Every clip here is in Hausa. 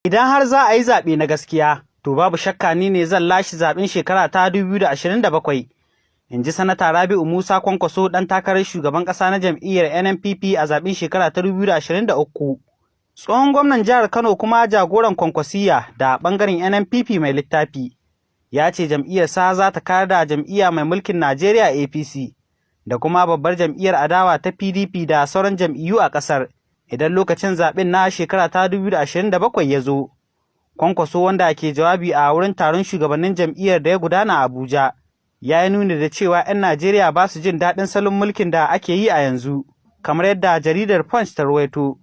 Idan har za a yi zaɓe na gaskiya, to babu shakka ni ne zan lashe zaɓen shekara ta 2027, in ji Sanata Rabi'u Musa Kwankwaso ɗan takarar shugaban ƙasa na jam'iyyar NNPP a zaɓen shekara ta 2023. Tsohon gwamnan jihar Kano kuma jagoran Kwankwasiyya da ɓangaren NNPP mai littafi, ya ce jam'iyyarsa za ta kayar da jam'iyya mai mulkin Najeriya APC da kuma babbar jam'iyyar adawa ta PDP da sauran jam'iyyu a ƙasar idan lokacin zaɓen na shekara ta 2027 ya zo. Kwankwaso, wanda ke jawabi a wurin taron shugabannin jam'iyyar da ya gudana a Abuja, ya yi nuni da cewa 'yan Najeriya ba su jin daɗin salon mulkin da ake yi a yanzu, kamar yadda jaridar Punch ta rawaito.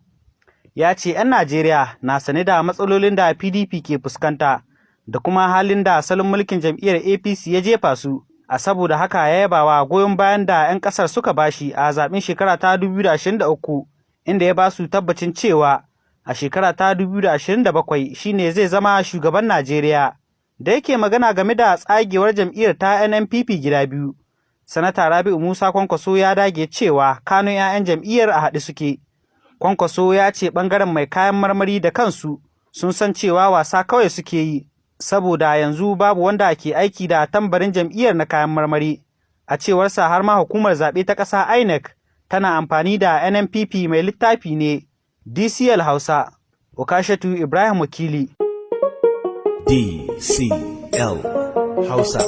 Ya ce 'yan Najeriya na sane da matsalolin da PDP ke fuskanta da kuma halin da salon mulkin jam'iyyar APC ya jefa su, a saboda haka ya yaba wa goyon bayan da 'yan ƙasar suka bashi a zaɓen shekara ta 2023, inda ya ba su tabbacin cewa a shekara ta 2027 shine zai zama shugaban Najeriya. Da yake magana game da tsagewar jam'iyyar ta NNPP gida biyu, Sanata Rabi'u Musa Kwankwaso ya dage cewa kanun 'ya'yan jam'iyyar a haɗe suke. Kwankwaso ya ce ɓangaren mai kayan marmari da kansu sun san cewa wasa kawai suke yi, saboda yanzu babu wanda ke aiki da tambarin jam'iyyar na kayan marmari. A cewarsa har ma hukumar zaɓe ta ƙasa INEC tana amfani da NNPP mai littafi ne. DCL Hausa, Okashatu Ibrahim Wakili. DCL Hausa.